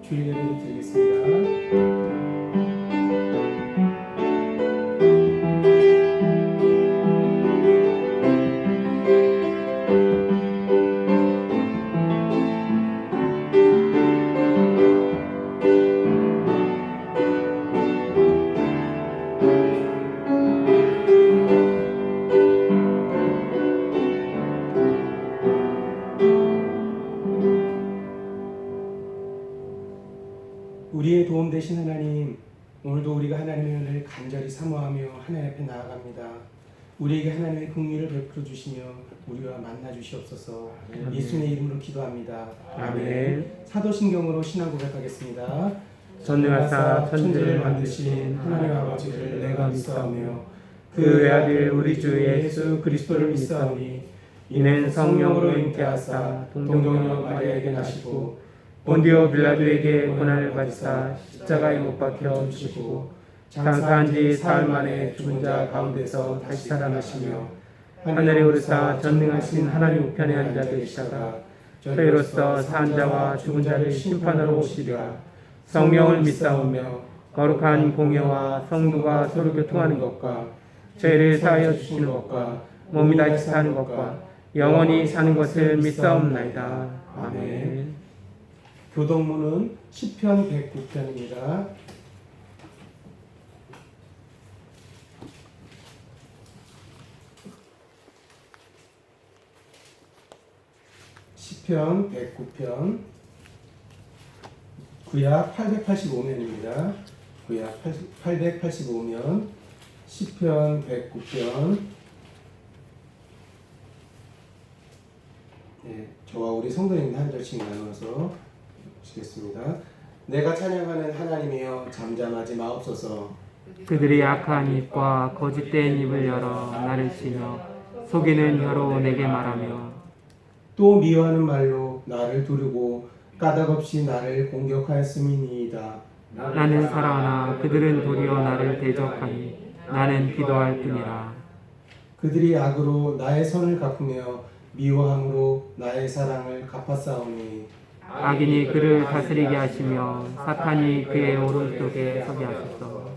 주일 예배를 드리겠습니다. 우리의 도움 되신 하나님, 오늘도 우리가 하나님의 은혜를 간절히 사모하며 하나님 앞에 나아갑니다. 우리에게 하나님의 긍휼을 베풀어 주시며 우리와 만나 주시옵소서. 예수님의 이름으로 기도합니다. 아멘. 사도신경으로 신앙 고백하겠습니다. 전능하사 천지를 만드신 하나님 아버지를 내가 믿사오며 그 외아들 우리 주 예수 그리스도를 믿사오니 이는 성령으로 잉태하사 동정녀 마리아에게 나시고 본디오 빌라도에게 고난을 받으사 십자가에 못 박혀 죽으시고 장사한 지 사흘 만에 죽은 자 가운데서 다시 살아나시며 하늘에 오르사 전능하신 하나님 우편에 앉아 계시다가 저희로서 산 자와 죽은 자를 심판하러 오시리라. 성령을 믿사오며 거룩한 공예와 성도가 서로 교통하는 것과 죄를 사하여 주시는 것과 몸이 다시 사는 것과 영원히 사는 것을 믿사옵나이다. 아멘. 교동문은 시편 109편입니다. 시편 109편 구약 885면입니다. 구약 885면 시편 109편. 네, 저와 우리 성도님들 한 절씩 나눠서 보시겠습니다. 내가 찬양하는 하나님이여 잠잠하지 마옵소서. 그들이 악한 입과 거짓된 입을 열어 나를 치며 속이는 혀로 내게 말하며 또 미워하는 말로 나를 두르고 까닭없이 나를 공격하였음이니이다. 나는 살아나 그들은 도리어 나를 대적하니 나는 기도할 뿐이라. 그들이 악으로 나의 선을 갚으며 미워함으로 나의 사랑을 갚았사오니 악인이 그를 다스리게 하시며 사탄이 그의 오른쪽에 서게 하소서.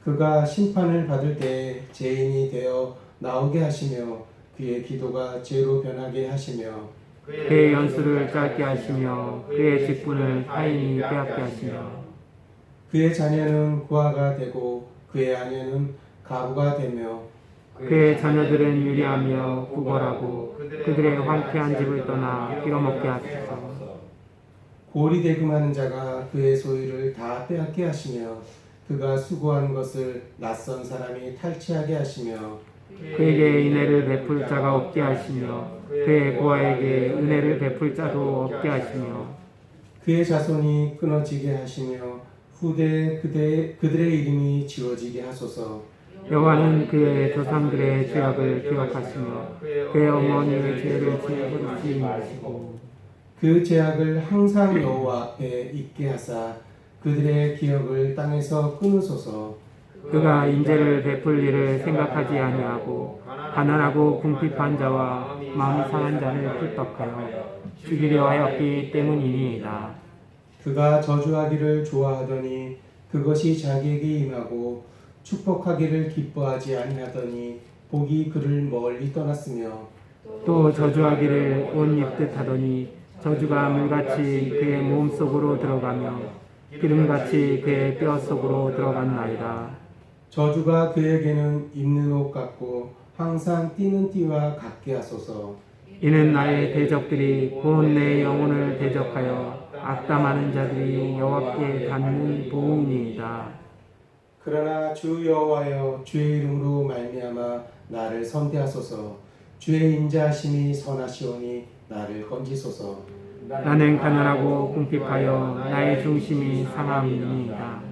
그가 심판을 받을 때 죄인이 되어 나오게 하시며 그의 기도가 죄로 변하게 하시며 그의 연수를 짧게 하시며 그의 직분을 타인이 빼앗게 하시며 그의 자녀는 고아가 되고 그의 아내는 가부가 되며 그의 자녀들은 유리하며 구걸하고 그들의 황폐한 집을 떠나 빌어먹게 하소서. 고리 대금하는 자가 그의 소유를 다 빼앗게 하시며 그가 수고한 것을 낯선 사람이 탈취하게 하시며 그에게 은혜를 베풀 자가 없게 하시며 그의 고아에게 은혜를 베풀 자도 없게 하시며 그의 자손이 끊어지게 하시며 후대에 그들의 이름이 지워지게 하소서. 여호와는 그의 조상들의 죄악을 기억하시며 그의 어머니의 죄를 지우지 마시고 그 죄악을 항상 여호와 앞에 있게 하사 그들의 기억을 땅에서 끊으소서. 그가 인재를 베풀 일을 생각하지 아니하고 가난하고 궁핍한 자와 마음이 상한 자를 핍박하여 죽이려 하였기 때문이니이다. 그가 저주하기를 좋아하더니 그것이 자기에게 임하고 축복하기를 기뻐하지 아니하더니 복이 그를 멀리 떠났으며 또 저주하기를 옷 입듯 하더니 저주가 물같이 그의 몸 속으로 들어가며 기름같이 그의 뼈 속으로 들어갔나이다. 저주가 그에게는 입는 옷 같고 항상 띠는 띠와 같게 하소서. 이는 나의 대적들이 곧 내 영혼을 대적하여 악담하는 자들이 여호와께 닿는 보응이니이다. 그러나 주 여호와여 주의 이름으로 말미암아 나를 선대하소서. 주의 인자하심이 선하시오니 나를 건지소서. 나는 가난하고 궁핍하여 나의 중심이 상함이니이다.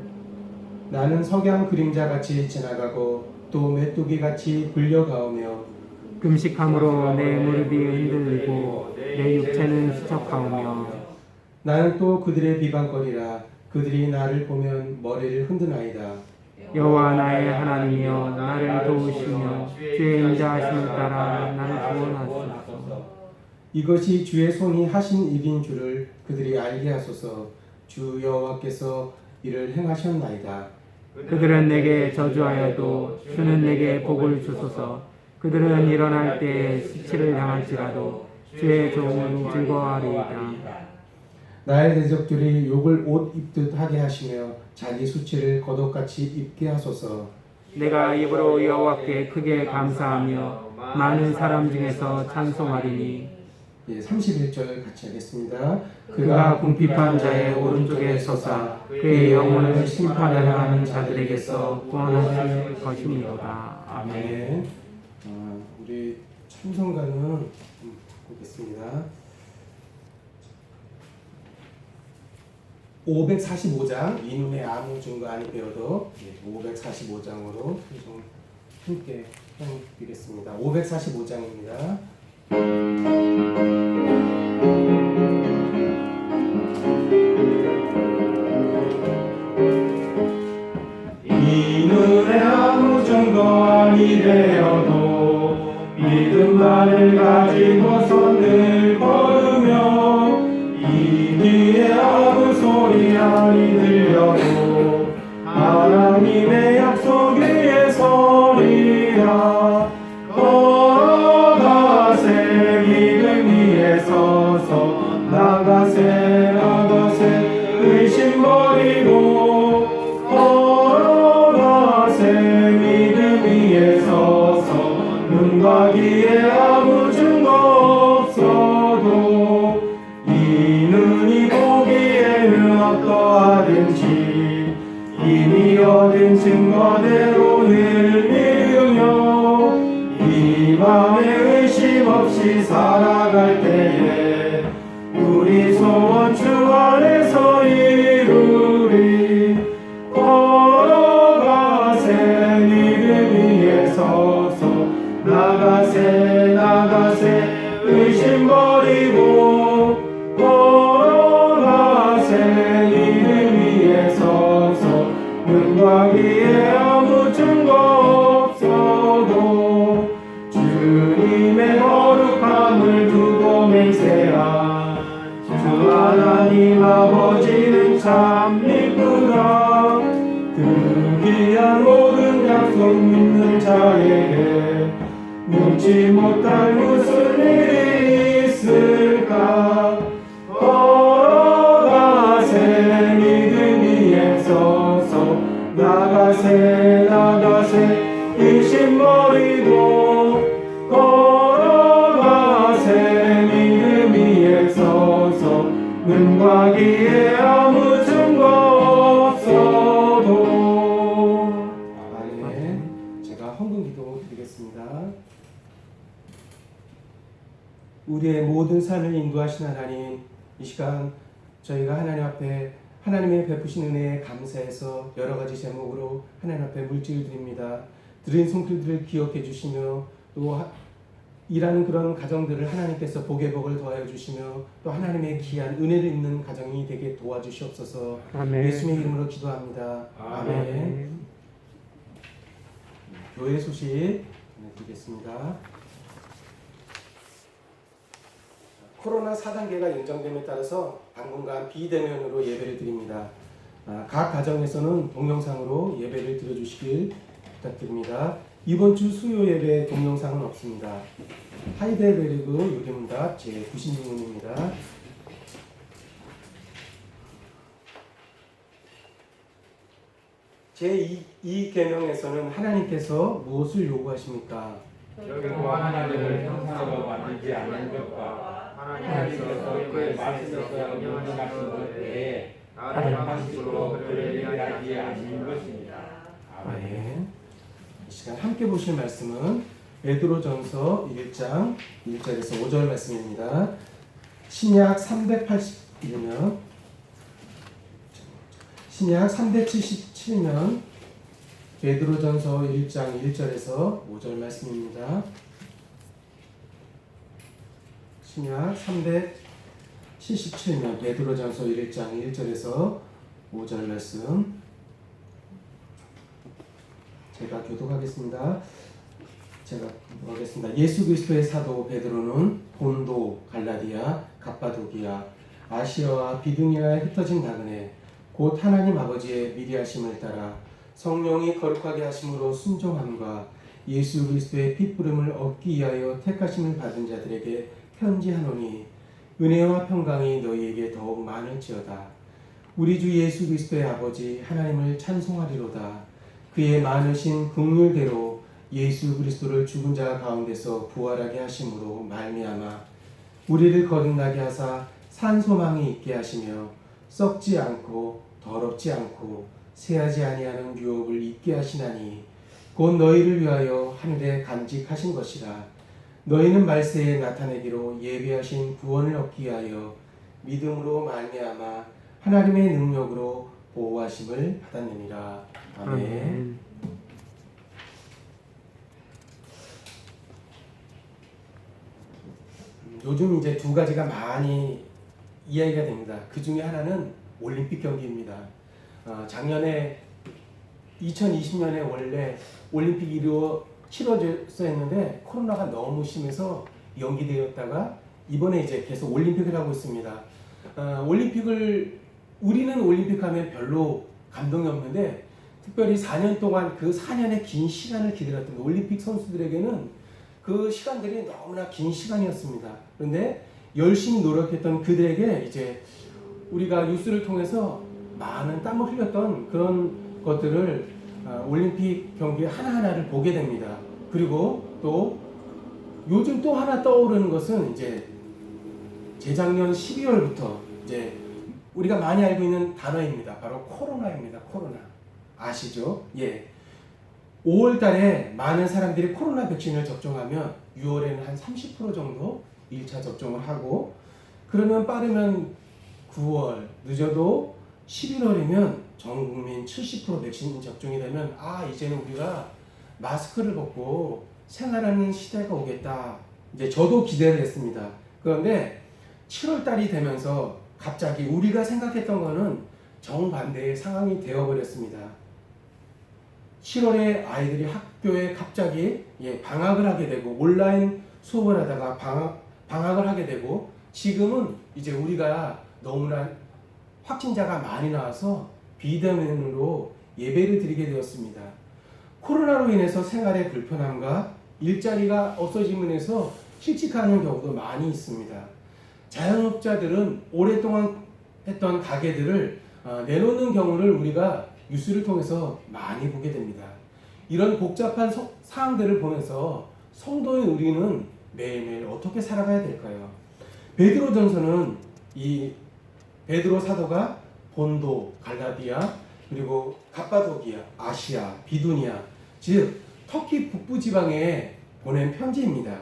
나는 석양 그림자같이 지나가고 또 메뚜기같이 굴려가오며 금식함으로 내 무릎이 흔들리고 내 육체는 수척하오며 나는 또 그들의 비방거리라. 그들이 나를 보면 머리를 흔드나이다. 여호와 나의 하나님이여 나를 도우시며 주의 인자하심을 따라 나를 구원하소서. 이것이 주의 손이 하신 일인 줄을 그들이 알게 하소서. 주 여호와께서 이를 행하셨나이다. 그들은 내게 저주하여도 주는 내게 복을 주소서. 그들은 일어날 때에 수치를 당할지라도 주의 종은 즐거워하리이다. 나의 대적들이 욕을 옷 입듯 하게 하시며 자기 수치를 겉옷같이 입게 하소서. 내가 입으로 여호와께 크게 감사하며 많은 사람 중에서 찬송하리니 31절 같이 하겠습니다. 그가 궁핍한 자의 오른쪽에 서사 그의 영혼을 심판하려 하는 자들에게서 구원하실 것이니로다. 아멘. 아멘. 우리 찬송가는 보겠습니다. 545장 이눈에 아무 증거 아니 배워도 545장으로 좀 함께 드리겠습니다. 545장입니다. 이 눈에 아무 증거 아니 되어도 믿음만을 가지고서 늘 걸으며 이 귀에 아무 소리 아니 들려도 하나님의 약속 위에 서리라. 걸어가세 믿음 위에 서서 나가세 나가세 의심 버리고 걸어가세 믿음 위에 서서 눈과 귀에 아무 증거 없어도 이 눈이 보기에는 어떠하든지 이미 얻은 증거대로 늘 믿으며 이 맘에 의심 없이 살아갈 때에 우리 소원 주 안에서 이루리. 걸어가세 믿음 위에 서서 나가세 나가세 의심 버리고 걸어가세 믿음 위에 서서 눈과 귀에 아무 증거 없어도 주님의 거룩함을 두고 맹세한 주 하나님 아버지는 참 이쁘다. 그 귀한 모든 약속 믿는 자에게 능치 못할 무슨 일이 있을까. 걸어가세 믿음 위에 서서 나가세 나가세 의심 버리고 걸어가세 믿음 위에 서서 눈과 귀에 아무 증거 없어도. 아멘. 제가 헌금 기도 드리겠습니다. 우리의 모든 삶을 인도하신 하나님, 이 시간 저희가 하나님 앞에 하나님의 베푸신 은혜에 감사해서 여러 가지 제목으로 하나님 앞에 물질을 드립니다. 드린 손길들을 기억해 주시며 또 일하는 그런 가정들을 하나님께서 복의 복을 더하여 주시며 또 하나님의 귀한 은혜를 입는 가정이 되게 도와주시옵소서. 아멘. 예수님의 이름으로 기도합니다. 아멘. 교회 소식 드리겠습니다. 코로나 4단계가 연장됨에 따라서 당분간 비대면으로 예배를 드립니다. 각 가정에서는 동영상으로 예배를 드려주시길 부탁드립니다. 이번 주 수요 예배 동영상은 없습니다. 하이델베르그 요리문답 제96문입니다. 제2계명에서는 하나님께서 무엇을 요구하십니까? 여기고 하나님을 형상으로 만들지 않는 것과 하나님께서 그의 말씀에서 명령하신 것 외에 다른 방식으로 그를 예배하지 않는 것입니다. 아멘. 이 시간 함께 보실 말씀은 베드로전서 1장 1절에서 5절 말씀입니다. 신약 381면 신약 377면 베드로전서 1장 1절에서 5절 말씀입니다. 신약 377면 베드로전서 1장 1절에서 5절 말씀 제가 교독하겠습니다. 제가 하겠습니다. 예수 그리스도의 사도 베드로는 본도, 갈라디아, 갑바도기아, 아시아와 비두니아에 흩어진 나그네 곧 하나님 아버지의 미리하심을 따라 성령이 거룩하게 하심으로 순종함과 예수 그리스도의 핏부름을 얻기 위하여 택하심을 받은 자들에게 편지하노니 은혜와 평강이 너희에게 더욱 많을지어다. 우리 주 예수 그리스도의 아버지 하나님을 찬송하리로다. 그의 많으신 긍휼대로 예수 그리스도를 죽은 자 가운데서 부활하게 하심으로 말미암아 우리를 거듭나게 하사 산 소망이 있게 하시며 썩지 않고 더럽지 않고 새하지 아니하는 유업을 있게 하시나니 곧 너희를 위하여 하늘에 간직하신 것이라. 너희는 말세에 나타내기로 예비하신 구원을 얻기 위하여 믿음으로 말미암아 하나님의 능력으로 보호하심을 받았느니라. 아멘. 요즘 이제 두 가지가 많이 이야기가 됩니다. 그 중에 하나는 올림픽 경기입니다. 작년에 2020년에 원래 올림픽이 치러졌어야 했는데 코로나가 너무 심해서 연기되었다가 이번에 이제 계속 올림픽을 하고 있습니다. 우리는 올림픽 하면 별로 감동이 없는데 특별히 4년 동안 그 4년의 긴 시간을 기다렸던 올림픽 선수들에게는 그 시간들이 너무나 긴 시간이었습니다. 그런데 열심히 노력했던 그들에게 이제 우리가 뉴스를 통해서 많은 땀을 흘렸던 그런 것들을 올림픽 경기 하나하나를 보게 됩니다. 그리고 또 요즘 또 하나 떠오르는 것은 이제 재작년 12월부터 이제 우리가 많이 알고 있는 단어입니다. 바로 코로나입니다. 코로나. 아시죠? 예. 5월 달에 많은 사람들이 코로나 백신을 접종하면 6월에는 한 30% 정도 1차 접종을 하고 그러면 빠르면 9월, 늦어도 11월이면 전 국민 70% 백신 접종이 되면 이제는 우리가 마스크를 벗고 생활하는 시대가 오겠다. 이제 저도 기대를 했습니다. 그런데 7월 달이 되면서 갑자기 우리가 생각했던 거는 정반대의 상황이 되어버렸습니다. 7월에 아이들이 학교에 갑자기 방학을 하게 되고 온라인 수업을 하다가 방학을 하게 되고 지금은 이제 우리가 너무나 확진자가 많이 나와서 비대면으로 예배를 드리게 되었습니다. 코로나로 인해서 생활의 불편함과 일자리가 없어짐으로 인해서 실직하는 경우도 많이 있습니다. 자영업자들은 오랫동안 했던 가게들을 내놓는 경우를 우리가 뉴스를 통해서 많이 보게 됩니다. 이런 복잡한 사항들을 보면서 성도인 우리는 매일매일 어떻게 살아가야 될까요? 베드로전서는 이 베드로 사도가 본도, 갈라디아, 그리고 갑바도기아, 아시아, 비두니아, 즉 터키 북부 지방에 보낸 편지입니다.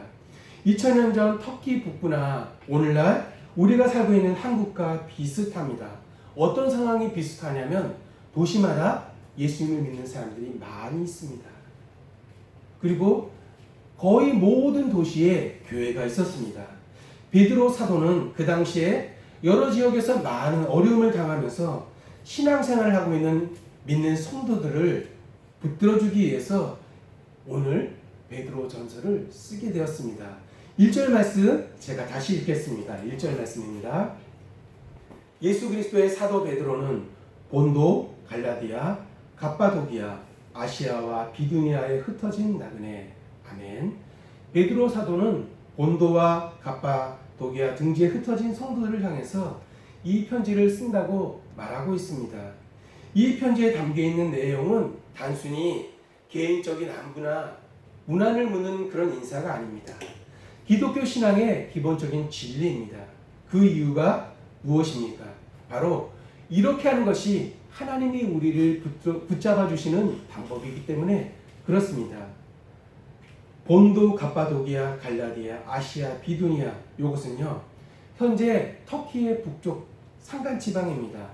2000년 전 터키 북부나 오늘날 우리가 살고 있는 한국과 비슷합니다. 어떤 상황이 비슷하냐면 도시마다 예수님을 믿는 사람들이 많이 있습니다. 그리고 거의 모든 도시에 교회가 있었습니다. 베드로 사도는 그 당시에 여러 지역에서 많은 어려움을 당하면서 신앙생활을 하고 있는 믿는 성도들을 붙들어주기 위해서 오늘 베드로 전서를 쓰게 되었습니다. 1절 말씀 제가 다시 읽겠습니다. 1절 말씀입니다. 예수 그리스도의 사도 베드로는 본도, 갈라디아, 갑바도기아, 아시아와 비두니아에 흩어진 나그네. 아멘. 베드로 사도는 본도와 갑바도기아 등지에 흩어진 성도들을 향해서 이 편지를 쓴다고 말하고 있습니다. 이 편지에 담겨있는 내용은 단순히 개인적인 안부나 문안을 묻는 그런 인사가 아닙니다. 기독교 신앙의 기본적인 진리입니다. 그 이유가 무엇입니까? 바로 이렇게 하는 것이 하나님이 우리를 붙잡아 주시는 방법이기 때문에 그렇습니다. 본도, 갑바도기아, 갈라디아, 아시아, 비두니아 이것은요 현재 터키의 북쪽 산간 지방입니다.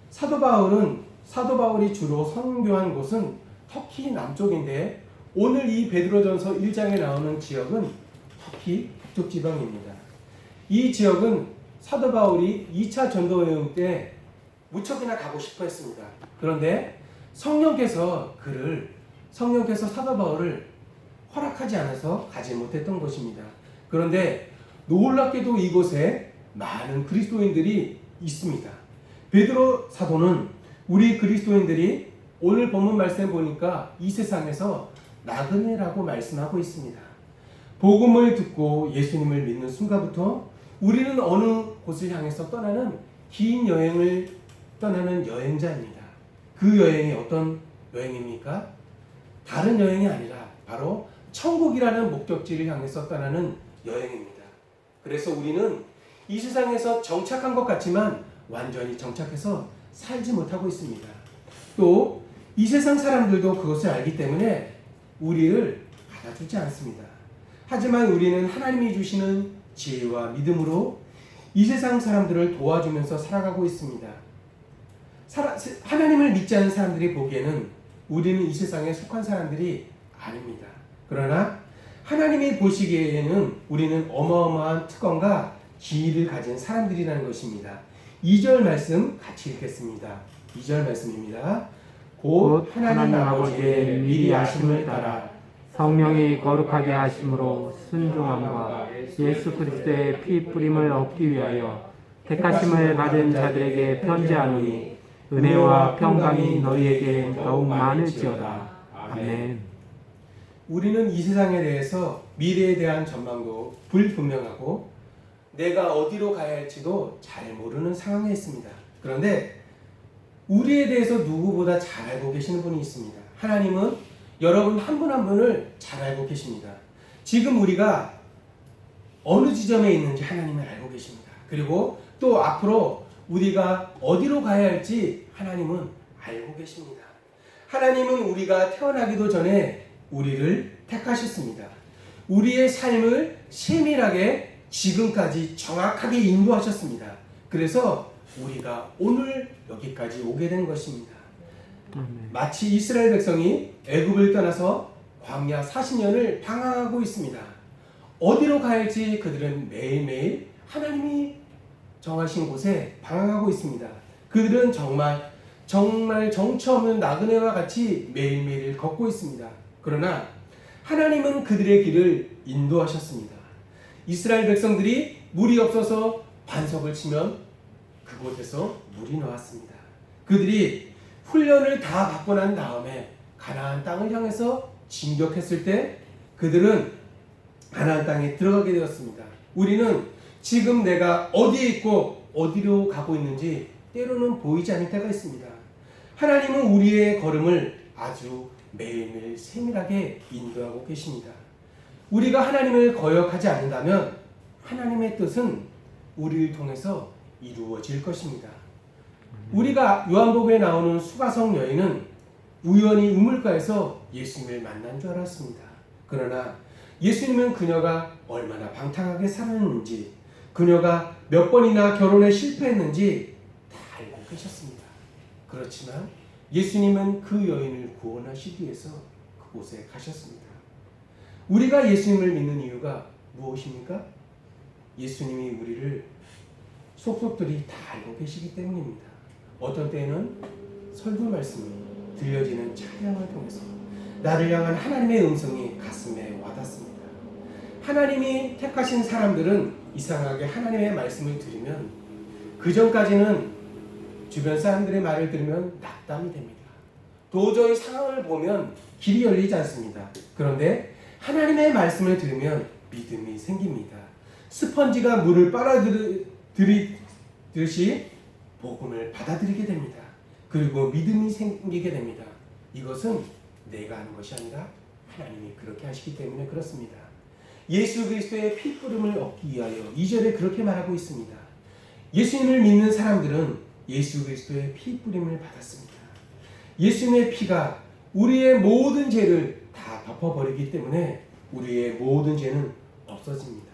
사도 바울이 주로 선교한 곳은 터키 남쪽인데 오늘 이 베드로전서 1장에 나오는 지역은 터키 북쪽 지방입니다. 이 지역은 사도 바울이 2차 전도 여행 때 무척이나 가고 싶어 했습니다. 그런데 성령께서 사도 바울을 허락하지 않아서 가지 못했던 곳입니다. 그런데 놀랍게도 이곳에 많은 그리스도인들이 있습니다. 베드로 사도는 우리 그리스도인들이 오늘 본문 말씀 보니까 이 세상에서 나그네라고 말씀하고 있습니다. 복음을 듣고 예수님을 믿는 순간부터 우리는 어느 곳을 향해서 떠나는 긴 여행을 떠나는 여행자입니다. 그 여행이 어떤 여행입니까? 다른 여행이 아니라 바로 천국이라는 목적지를 향해서 떠나는 여행입니다. 그래서 우리는 이 세상에서 정착한 것 같지만 완전히 정착해서 살지 못하고 있습니다. 또 이 세상 사람들도 그것을 알기 때문에 우리를 받아주지 않습니다. 하지만 우리는 하나님이 주시는 지혜와 믿음으로 이 세상 사람들을 도와주면서 살아가고 있습니다. 하나님을 믿지 않는 사람들이 보기에는 우리는 이 세상에 속한 사람들이 아닙니다. 그러나 하나님이 보시기에는 우리는 어마어마한 특권과 지위를 가진 사람들이라는 것입니다. 2절 말씀 같이 읽겠습니다. 2절 말씀입니다. 곧 하나님 아버지의 미리 아심을 따라 성령이 거룩하게 하심으로 순종함과 예수 그리스도의 피 뿌림을 얻기 위하여 택하심을 받은 자들에게 편지하노니 은혜와 평강이 너희에게 더욱 많을지어다. 아멘. 우리는 이 세상에 대해서 미래에 대한 전망도 불분명하고 내가 어디로 가야 할지도 잘 모르는 상황에 있습니다. 그런데 우리에 대해서 누구보다 잘 알고 계시는 분이 있습니다. 하나님은 여러분 한 분 한 분을 잘 알고 계십니다. 지금 우리가 어느 지점에 있는지 하나님은 알고 계십니다. 그리고 또 앞으로 우리가 어디로 가야 할지 하나님은 알고 계십니다. 하나님은 우리가 태어나기도 전에 우리를 택하셨습니다. 우리의 삶을 세밀하게 지금까지 정확하게 인도하셨습니다. 그래서 우리가 오늘 여기까지 오게 된 것입니다. 마치 이스라엘 백성이 애굽을 떠나서 광야 40년을 방황하고 있습니다. 어디로 가야 할지 그들은 매일매일 하나님이 정하신 곳에 방황하고 있습니다. 그들은 정말 정처 없는 나그네와 같이 매일매일 걷고 있습니다. 그러나 하나님은 그들의 길을 인도하셨습니다. 이스라엘 백성들이 물이 없어서 반석을 치면 그곳에서 물이 나왔습니다. 그들이 훈련을 다 받고 난 다음에 가나안 땅을 향해서 진격했을 때 그들은 가나안 땅에 들어가게 되었습니다. 우리는 지금 내가 어디에 있고 어디로 가고 있는지 때로는 보이지 않을 때가 있습니다. 하나님은 우리의 걸음을 아주 매일매일 세밀하게 인도하고 계십니다. 우리가 하나님을 거역하지 않는다면 하나님의 뜻은 우리를 통해서 이루어질 것입니다. 우리가 요한복음에 나오는 수가성 여인은 우연히 우물가에서 예수님을 만난 줄 알았습니다. 그러나 예수님은 그녀가 얼마나 방탕하게 살았는지, 그녀가 몇 번이나 결혼에 실패했는지 다 알고 계셨습니다. 그렇지만 예수님은 그 여인을 구원하시기 위해서 그곳에 가셨습니다. 우리가 예수님을 믿는 이유가 무엇입니까? 예수님이 우리를 속속들이 다 알고 계시기 때문입니다. 어떤 때에는 설교 말씀이 들려지는 찬양을 통해서 나를 향한 하나님의 음성이 가슴에 와닿습니다. 하나님이 택하신 사람들은 이상하게 하나님의 말씀을 들으면 그 전까지는 주변 사람들의 말을 들으면 낙담이 됩니다. 도저히 상황을 보면 길이 열리지 않습니다. 그런데 하나님의 말씀을 들으면 믿음이 생깁니다. 스펀지가 물을 빨아들이듯이 복음을 받아들이게 됩니다. 그리고 믿음이 생기게 됩니다. 이것은 내가 하는 것이 아니라 하나님이 그렇게 하시기 때문에 그렇습니다. 예수 그리스도의 피뿌림을 얻기 위하여 2절에 그렇게 말하고 있습니다. 예수님을 믿는 사람들은 예수 그리스도의 피뿌림을 받았습니다. 예수님의 피가 우리의 모든 죄를 다 덮어버리기 때문에 우리의 모든 죄는 없어집니다.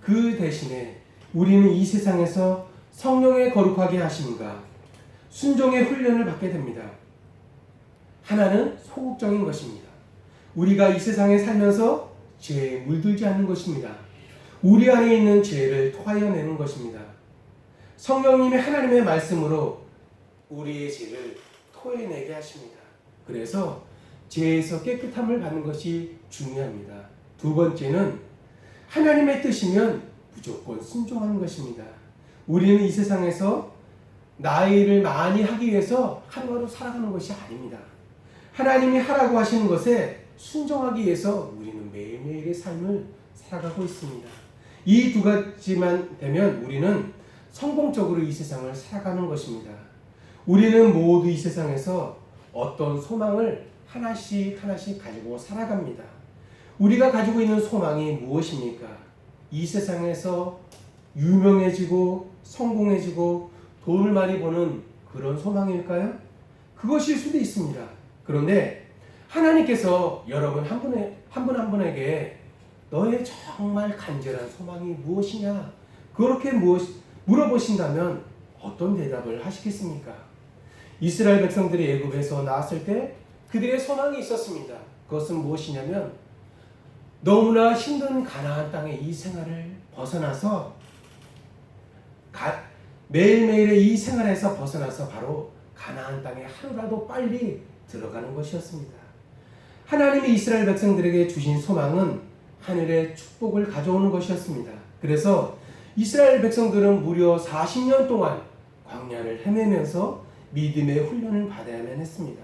그 대신에 우리는 이 세상에서 성령의 거룩하게 하심과 순종의 훈련을 받게 됩니다. 하나는 소극적인 것입니다. 우리가 이 세상에 살면서 죄에 물들지 않는 것입니다. 우리 안에 있는 죄를 토하여내는 것입니다. 성령님이 하나님의 말씀으로 우리의 죄를 토해내게 하십니다. 그래서 죄에서 깨끗함을 받는 것이 중요합니다. 두 번째는 하나님의 뜻이면 무조건 순종하는 것입니다. 우리는 이 세상에서 나이를 많이 하기 위해서 하루하루 살아가는 것이 아닙니다. 하나님이 하라고 하시는 것에 순종하기 위해서 우리는 매일매일의 삶을 살아가고 있습니다. 이 두 가지만 되면 우리는 성공적으로 이 세상을 살아가는 것입니다. 우리는 모두 이 세상에서 어떤 소망을 하나씩 가지고 살아갑니다. 우리가 가지고 있는 소망이 무엇입니까? 이 세상에서 유명해지고 성공해지고 돈을 많이 버는 그런 소망일까요? 그것일 수도 있습니다. 그런데 하나님께서 여러분 한 분 한 분에게 너의 정말 간절한 소망이 무엇이냐? 그렇게 물어보신다면 어떤 대답을 하시겠습니까? 이스라엘 백성들이 애굽에서 나왔을 때 그들의 소망이 있었습니다. 그것은 무엇이냐면 너무나 힘든 가나안 땅의 이 생활을 벗어나서 매일매일의 이 생활에서 벗어나서 바로 가나안 땅에 하루라도 빨리 들어가는 것이었습니다. 하나님이 이스라엘 백성들에게 주신 소망은 하늘의 축복을 가져오는 것이었습니다. 그래서 이스라엘 백성들은 무려 40년 동안 광야를 헤매면서 믿음의 훈련을 받아야만 했습니다.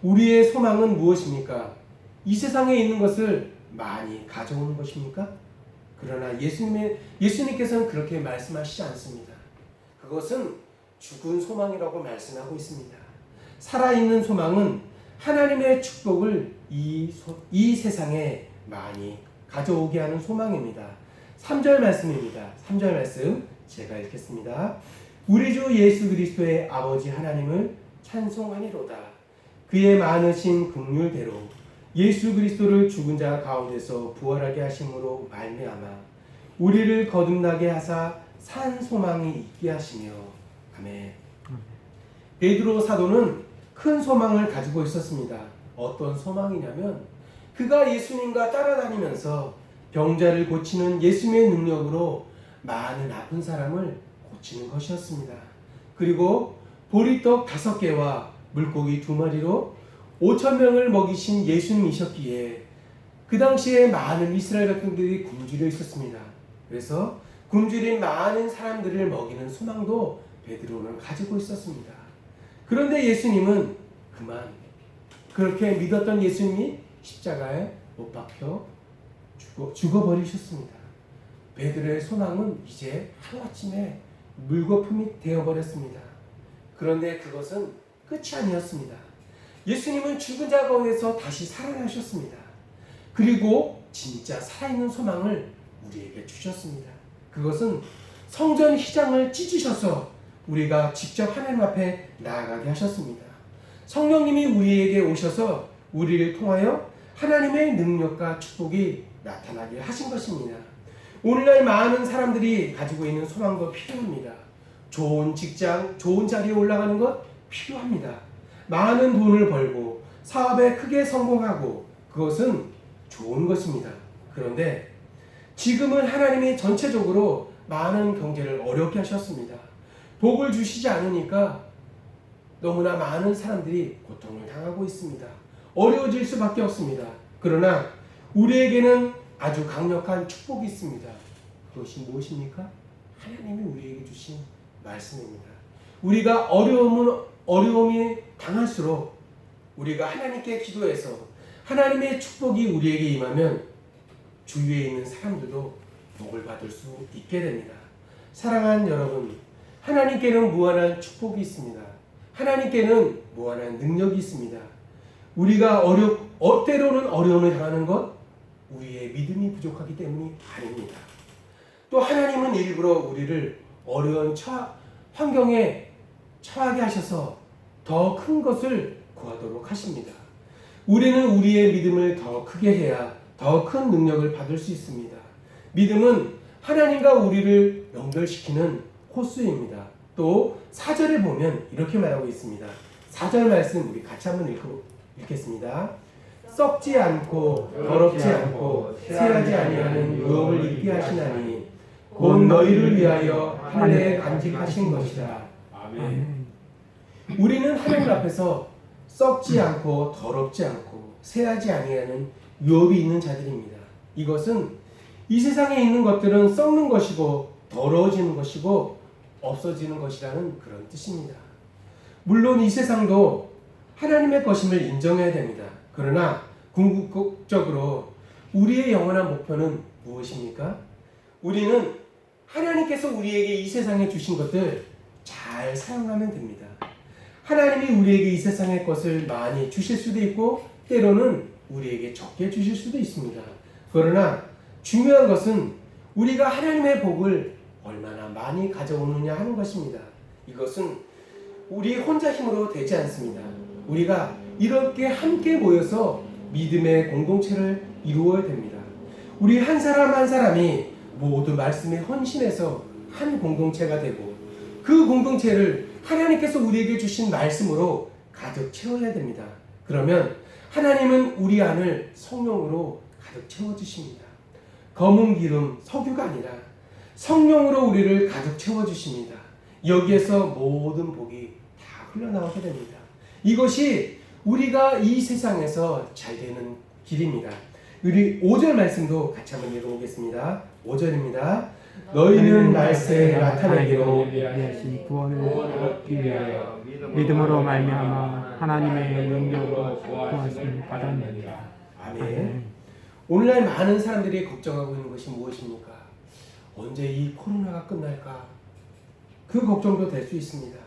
우리의 소망은 무엇입니까? 이 세상에 있는 것을 많이 가져오는 것입니까? 그러나 예수님께서는 그렇게 말씀하시지 않습니다. 그것은 죽은 소망이라고 말씀하고 있습니다. 살아있는 소망은 하나님의 축복을 이 세상에 많이 가져오게 하는 소망입니다. 3절 말씀입니다. 3절 말씀 제가 읽겠습니다. 우리 주 예수 그리스도의 아버지 하나님을 찬송하니로다. 그의 많으신 긍휼대로 예수 그리스도를 죽은 자 가운데서 부활하게 하심으로 말미암아 우리를 거듭나게 하사 산 소망이 있게 하시며. 아멘. 베드로 사도는 큰 소망을 가지고 있었습니다. 어떤 소망이냐면 그가 예수님과 따라다니면서 병자를 고치는 예수님의 능력으로 많은 아픈 사람을 고치는 것이었습니다. 그리고 보리떡 5개와 물고기 2마리로 5,000명을 먹이신 예수님이셨기에 그 당시에 많은 이스라엘 백성들이 굶주려 있었습니다. 그래서 굶주린 많은 사람들을 먹이는 소망도 베드로는 가지고 있었습니다. 그런데 예수님은 그만 그렇게 믿었던 예수님이 십자가에 못 박혀 죽어버리셨습니다. 베드로의 소망은 이제 하루아침에 물거품이 되어버렸습니다. 그런데 그것은 끝이 아니었습니다. 예수님은 죽은 자 가운데서 다시 살아나셨습니다. 그리고 진짜 살아있는 소망을 우리에게 주셨습니다. 그것은 성전 휘장을 찢으셔서 우리가 직접 하나님 앞에 나아가게 하셨습니다. 성령님이 우리에게 오셔서 우리를 통하여 하나님의 능력과 축복이 나타나게 하신 것입니다. 오늘날 많은 사람들이 가지고 있는 소망도 필요합니다. 좋은 직장, 좋은 자리에 올라가는 것 필요합니다. 많은 돈을 벌고 사업에 크게 성공하고 그것은 좋은 것입니다. 그런데 지금은 하나님이 전체적으로 많은 경제를 어렵게 하셨습니다. 복을 주시지 않으니까 너무나 많은 사람들이 고통을 당하고 있습니다. 어려워질 수밖에 없습니다. 그러나 우리에게는 아주 강력한 축복이 있습니다. 그것이 무엇입니까? 하나님이 우리에게 주신 말씀입니다. 우리가 어려움이 당할수록 우리가 하나님께 기도해서 하나님의 축복이 우리에게 임하면 주위에 있는 사람들도 복을 받을 수 있게 됩니다. 사랑하는 여러분, 하나님께는 무한한 축복이 있습니다. 하나님께는 무한한 능력이 있습니다. 우리가 때로는 어려움을 당하는 것 우리의 믿음이 부족하기 때문이 아닙니다. 또 하나님은 일부러 우리를 어려운 환경에 처하게 하셔서 더 큰 것을 구하도록 하십니다. 우리는 우리의 믿음을 더 크게 해야 더 큰 능력을 받을 수 있습니다. 믿음은 하나님과 우리를 연결시키는 호수입니다. 또 4절에 보면 이렇게 말하고 있습니다. 4절 말씀 우리 같이 한번 읽겠습니다. 썩지 않고 더럽지 않고 새하지 아니하는 유업을 입게 하시나니 곧 너희를 위하여 하늘에 간직하신 것이라. 아멘. 우리는 하나님 앞에서 썩지 않고 더럽지 않고 새하지 아니하는 유업이 있는 자들입니다. 이것은 이 세상에 있는 것들은 썩는 것이고 더러워지는 것이고 없어지는 것이라는 그런 뜻입니다. 물론 이 세상도 하나님의 것임을 인정해야 됩니다. 그러나 궁극적으로 우리의 영원한 목표는 무엇입니까? 우리는 하나님께서 우리에게 이 세상에 주신 것들 잘 사용하면 됩니다. 하나님이 우리에게 이 세상의 것을 많이 주실 수도 있고 때로는 우리에게 적게 주실 수도 있습니다. 그러나 중요한 것은 우리가 하나님의 복을 얼마나 많이 가져오느냐 하는 것입니다. 이것은 우리 혼자 힘으로 되지 않습니다. 우리가 이렇게 함께 모여서 믿음의 공동체를 이루어야 됩니다. 우리 한 사람 한 사람이 모두 말씀에 헌신해서 한 공동체가 되고 그 공동체를 하나님께서 우리에게 주신 말씀으로 가득 채워야 됩니다. 그러면 하나님은 우리 안을 성령으로 가득 채워주십니다. 검은 기름, 석유가 아니라 성령으로 우리를 가득 채워주십니다. 여기에서 모든 복이 다 흘러나오게 됩니다. 이것이 우리가 이 세상에서 잘 되는 길입니다. 우리 5절 말씀도 같이 한번 읽어보겠습니다. 5절입니다. 너희는 말세에 나타내기로 위하신 구원을 얻기 위하여 믿음으로 말미암아 하나님의 능력으로 구하심을 받았느니라. 아멘. 오늘날 많은 사람들이 걱정하고 있는 것이 무엇입니까? 언제 이 코로나가 끝날까? 그 걱정도 될 수 있습니다.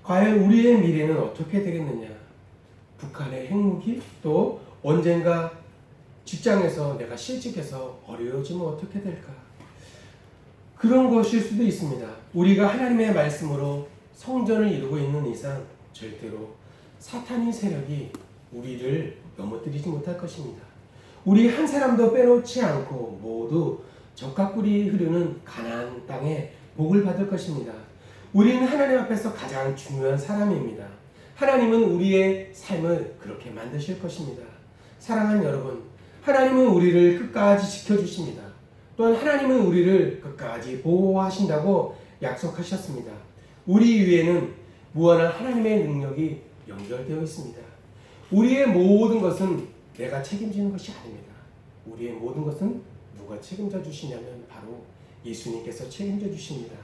과연 우리의 미래는 어떻게 되겠느냐? 북한의 핵무기, 또 언젠가 직장에서 내가 실직해서 어려워지면 어떻게 될까? 그런 것일 수도 있습니다. 우리가 하나님의 말씀으로 성전을 이루고 있는 이상 절대로 사탄의 세력이 우리를 넘어뜨리지 못할 것입니다. 우리 한 사람도 빼놓지 않고 모두 젖과 꿀이 흐르는 가나안 땅에 복을 받을 것입니다. 우리는 하나님 앞에서 가장 중요한 사람입니다. 하나님은 우리의 삶을 그렇게 만드실 것입니다. 사랑하는 여러분, 하나님은 우리를 끝까지 지켜주십니다. 또한 하나님은 우리를 끝까지 보호하신다고 약속하셨습니다. 우리 위에는 무한한 하나님의 능력이 연결되어 있습니다. 우리의 모든 것은 내가 책임지는 것이 아닙니다. 우리의 모든 것은 누가 책임져 주시냐면 바로 예수님께서 책임져 주십니다.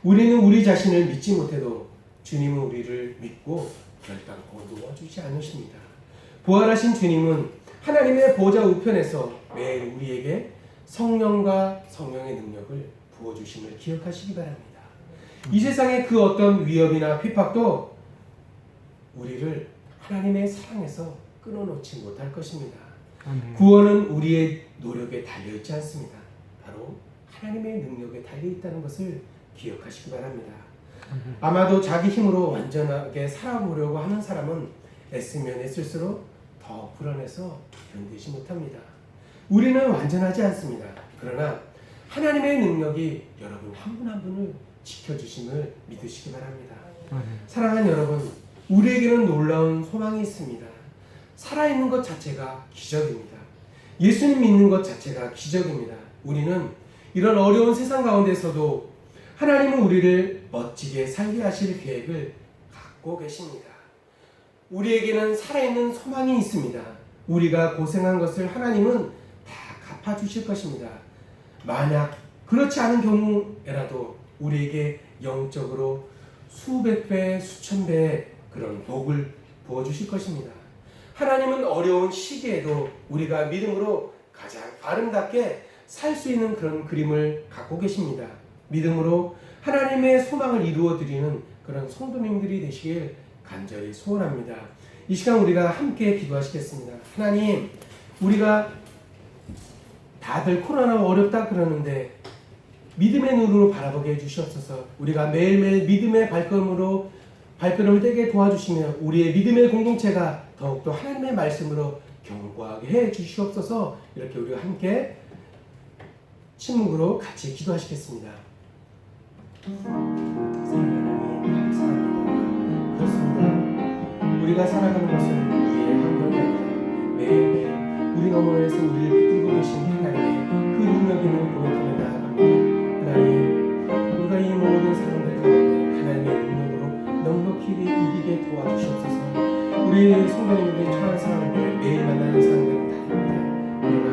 우리는 우리 자신을 믿지 못해도 주님은 우리를 믿고 결단코 놓아주지 않으십니다. 부활하신 주님은 하나님의 보좌 우편에서 매일 우리에게 성령과 성령의 능력을 부어주심을 기억하시기 바랍니다. 이 세상의 그 어떤 위협이나 핍박도 우리를 하나님의 사랑에서 끊어놓지 못할 것입니다. 구원은 우리의 노력에 달려있지 않습니다. 바로 하나님의 능력에 달려있다는 것을 기억하시기 바랍니다. 아마도 자기 힘으로 완전하게 살아보려고 하는 사람은 애쓰면 애쓸수록 더 불안해서 견디지 못합니다. 우리는 완전하지 않습니다. 그러나 하나님의 능력이 여러분 한 분 한 분을 지켜주심을 믿으시기 바랍니다. 사랑하는 여러분, 우리에게는 놀라운 소망이 있습니다. 살아있는 것 자체가 기적입니다. 예수님 믿는 것 자체가 기적입니다. 우리는 이런 어려운 세상 가운데서도 하나님은 우리를 멋지게 살게 하실 계획을 갖고 계십니다. 우리에게는 살아있는 소망이 있습니다. 우리가 고생한 것을 하나님은 다 갚아주실 것입니다. 만약 그렇지 않은 경우에라도 우리에게 영적으로 수백 배, 수천 배의 그런 복을 부어주실 것입니다. 하나님은 어려운 시기에도 우리가 믿음으로 가장 아름답게 살 수 있는 그런 그림을 갖고 계십니다. 믿음으로 하나님의 소망을 이루어드리는 그런 성도님들이 되시길 간절히 소원합니다. 이 시간 우리가 함께 기도하시겠습니다. 하나님, 우리가 다들 코로나가 어렵다 그러는데 믿음의 눈으로 바라보게 해주시옵소서. 우리가 매일매일 믿음의 발걸음을 떼게 도와주시며 우리의 믿음의 공동체가 더욱더 하나님의 말씀으로 견고하게 해 주시옵소서. 이렇게 우리가 함께 침묵으로 같이 기도하시겠습니다. 사랑하는 하나님, 감사합니다. 그렇습니다. 우리가 살아가는 것은 우리의 환경이 아니라 매일매일 우리 너머에서 우리를 붙들고 계신 하나님의 그 능력 있는 고백으로 나아갑니다. 하나님, 우리가 이 모든 사람들 가운데 하나님의 능력으로 넉넉히 이기게 도와주시옵소서. 우리 성도님들이 처한 사람들, 매일 만나는 사람들은 다릅니다. 그러나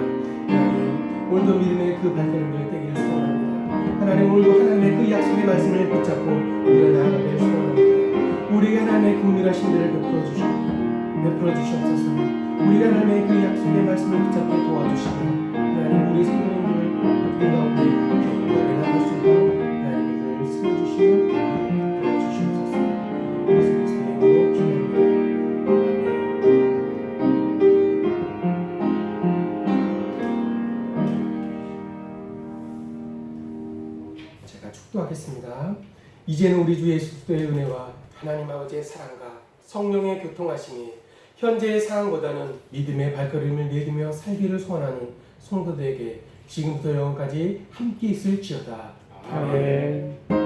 하나님, 오늘도 믿음의 그 발걸음을 떼기를 소원합니다. 하나님 오늘도 하나님의 그 약속의 말씀을 붙잡고 우리가 나아가길 소원합니다. 우리에게 하나님의 긍휼하신 데를 베풀어 주시옵소서. 우리가 하나님의 그 약속의 말씀을 붙잡게 도와주시고 하나님 우리 성도님들 그 가운데 교회에 나갈 수 있도록 하나님을 세워주시며 도와주시옵소서. 예수 그리스도의 이름으로 기도합니다. 아멘. 제가 축도하겠습니다. 이제는 우리 주 예수 그리스도의 은혜와 하나님 아버지의 사랑과 성령의 교통하심이 현재의 상황보다는 믿음의 발걸음을 내디며 살기를 소원하는 성도들에게 지금부터 영원까지 함께 있을지어다. 아멘.